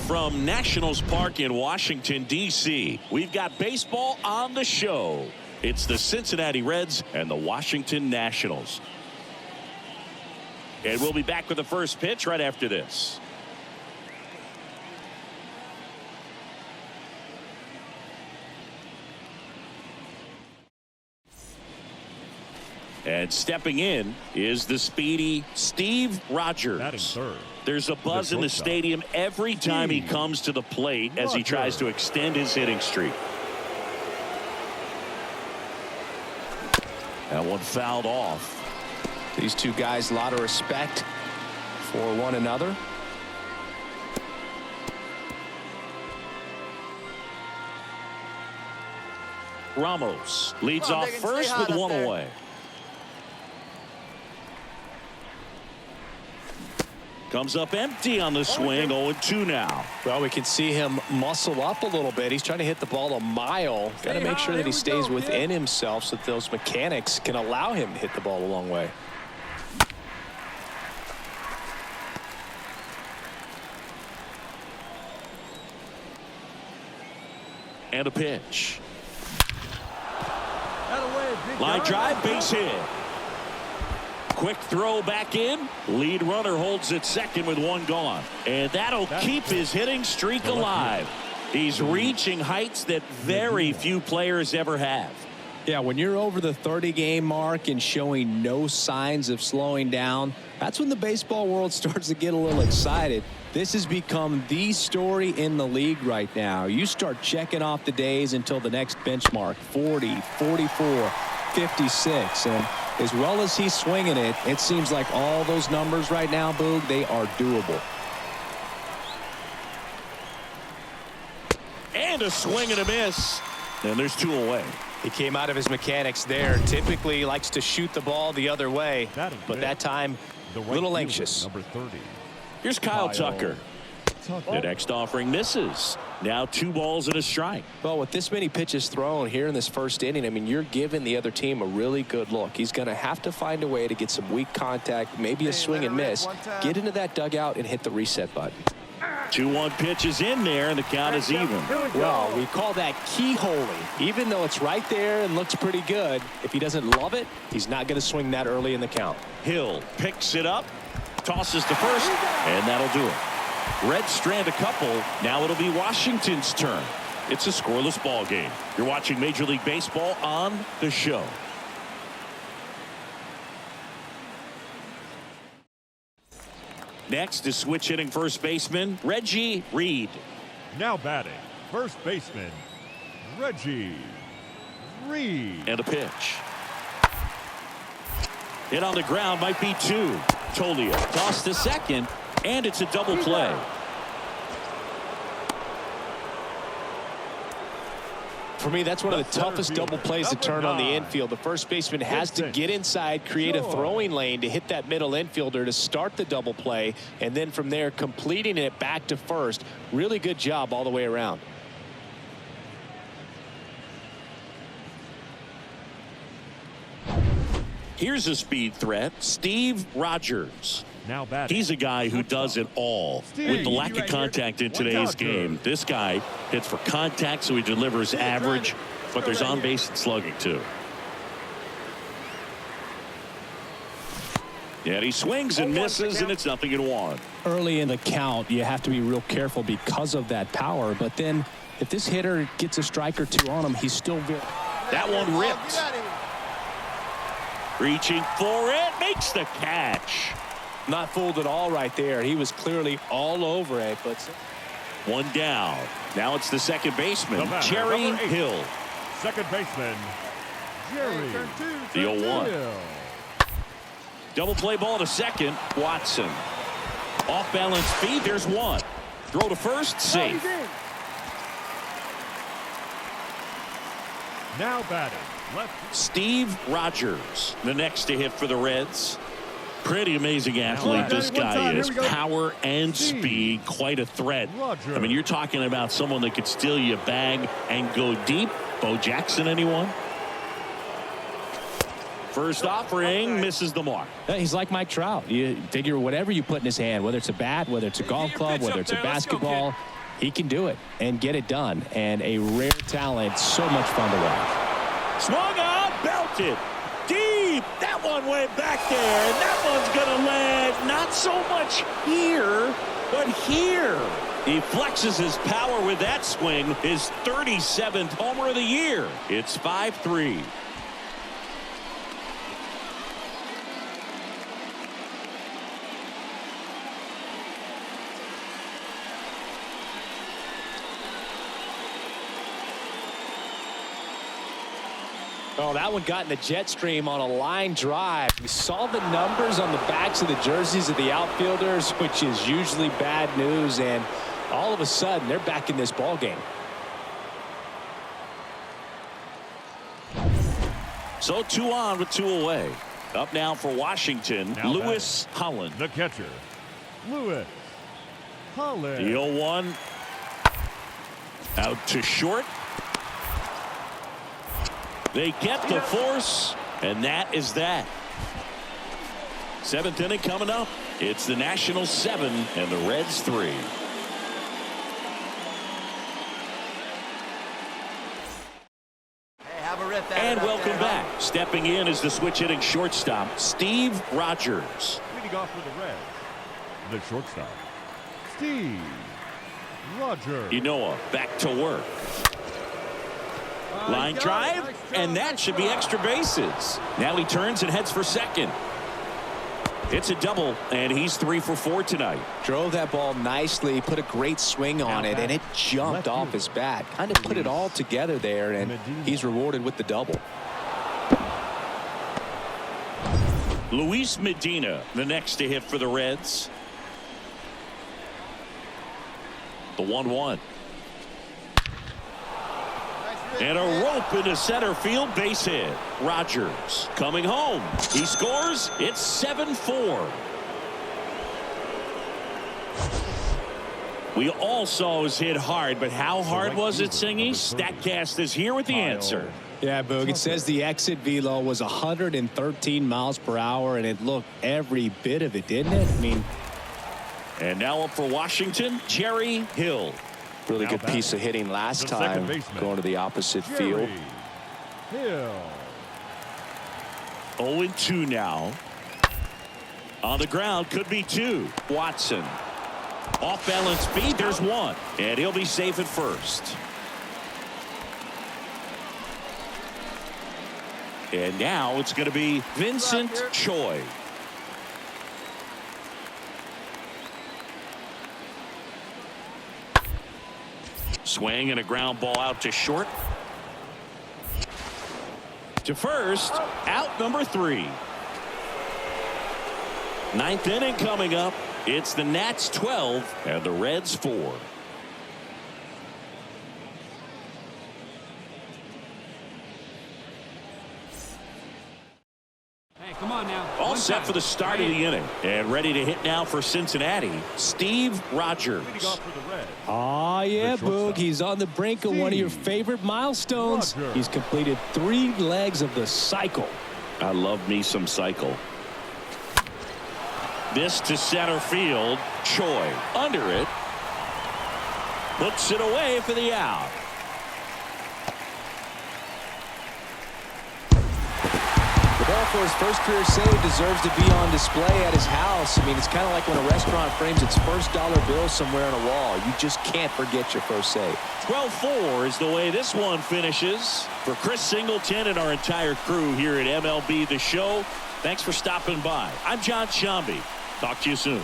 from Nationals Park in Washington, D.C. We've got baseball on the show. It's the Cincinnati Reds and the Washington Nationals. And we'll be back with the first pitch right after this. And stepping in is the speedy Steve Rogers. There's a buzz in the stadium every time he comes to the plate as he tries to extend his hitting streak. That one fouled off. These two guys, a lot of respect for one another. Ramos leads off first with one away. Comes up empty on the swing. 0-2 now. Well, we can see him muscle up a little bit. He's trying to hit the ball a mile. Got to make sure that he stays within himself so that those mechanics can allow him to hit the ball a long way. And a pitch. Line drive, base hit. Quick throw back in. Lead runner holds at second with one gone. And that'll keep his hitting streak alive. He's reaching heights that very few players ever have. Yeah, when you're over the 30-game mark and showing no signs of slowing down, that's when the baseball world starts to get a little excited. This has become the story in the league right now. You start checking off the days until the next benchmark, 40, 44, 56. And as well as he's swinging it, it seems like all those numbers right now, Boog, they are doable. And a swing and a miss. And there's two away. He came out of his mechanics there. Typically likes to shoot the ball the other way, but that time a little anxious. Number 30. Here's Kyle Tucker. The next offering misses. Now 2 balls and a strike. Well, with this many pitches thrown here in this first inning, I mean, you're giving the other team a really good look. He's going to have to find a way to get some weak contact, maybe a swing and miss, get into that dugout and hit the reset button. 2-1 pitch is in there, and the count is even. Well, we call that keyholing. Even though it's right there and looks pretty good, if he doesn't love it, he's not going to swing that early in the count. Hill picks it up, tosses to first, and that'll do it. Reds strand a couple. Now it'll be Washington's turn. It's a scoreless ball game. You're watching Major League Baseball on the show. Next is switch hitting first baseman Reggie Reed. Now batting, first baseman Reggie Reed. And a pitch. Hit on the ground, might be 2. Tolia tossed to second, and it's a double play. For me, that's one of the toughest double plays to turn on the infield. The first baseman has to get inside, create a throwing lane to hit that middle infielder to start the double play, and then from there completing it back to first. Really good job all the way around. Here's a speed threat, Steve Rogers. Now batting. He's a guy who does it all. With the lack of contact in today's game, this guy hits for contact, so he delivers average, but there's on base and slugging too. And he swings and misses, and it's 0-1. Early in the count, you have to be real careful because of that power, but then if this hitter gets a strike or 2 on him, he's still very... That one ripped. Reaching for it, makes the catch. Not fooled at all right there. He was clearly all over it, but... One down. Now it's the second baseman, Jerry Hill. Second baseman Jerry. The 0-1. Double play ball to second. Watson. Off balance feed. There's one. Throw to first. Safe. Now batting. Steve Rogers, the next to hit for the Reds. Pretty amazing athlete this guy is. Power and speed, quite a threat. I mean, you're talking about someone that could steal you a bag and go deep. Bo Jackson, anyone? First offering misses the mark. He's like Mike Trout. You figure whatever you put in his hand, whether it's a bat, whether it's a golf club, whether it's a basketball, He can do it and get it done. And a rare talent. So much fun to watch. Swung out, belted. Deep. That one way back there. And that one's going to land not so much here, but here. He flexes his power with that swing. His 37th homer of the year. It's 5-3. Oh, that one got in the jet stream on a line drive. We saw the numbers on the backs of the jerseys of the outfielders, which is usually bad news, and all of a sudden they're back in this ball game. So 2 on with 2 away. Up now for Washington, now Lewis Holland. The catcher, Lewis Holland. The 0-1. Out to short. They get the force, and that is that. 7th inning coming up. It's the Nationals 7 and the Reds 3. And welcome back. Stepping in is the switch hitting shortstop, Steve Rogers. Leading off for the Reds, the shortstop, Steve Rogers. Ynoa back to work. Line drive, and that should be extra bases. Now he turns and heads for second. It's a double, and he's 3 for 4 tonight. Drove that ball nicely, put a great swing on it, and it jumped off his bat. Kind of put it all together there, and he's rewarded with the double. Luis Medina, the next to hit for the Reds. The 1-1. And a rope into center field, base hit. Rogers coming home. He scores. It's 7-4. We all saw it was hit hard, but how hard was it, Singy? Statcast is here with the answer. Yeah, Boog, it says the exit velo was 113 miles per hour, and it looked every bit of it, didn't it? I mean. And now up for Washington, Jerry Hill. Really good piece of hitting last time, going to the opposite field. Hill. 0-2 now. On the ground, could be 2. Watson. Off balance speed, there's 1. And he'll be safe at first. And now it's going to be Vincent Choi. Swing and a ground ball out to short. To first, out number 3. 9th inning coming up. It's the Nats 12 and the Reds 4. Come on now. All set for the start of the inning. And ready to hit now for Cincinnati, Steve Rogers. Leading off for the Reds. Oh, yeah, Boog. He's on the brink of one of your favorite milestones. Rogers. He's completed 3 legs of the cycle. I love me some cycle. This to center field. Choi under it. Puts it away for the out. Ball for his first career save deserves to be on display at his house. I mean, it's kind of like when a restaurant frames its first dollar bill somewhere on a wall. You just can't forget your first save. 12-4 is the way this one finishes. For Chris Singleton and our entire crew here at MLB The Show, thanks for stopping by. I'm John Shambi. Talk to you soon.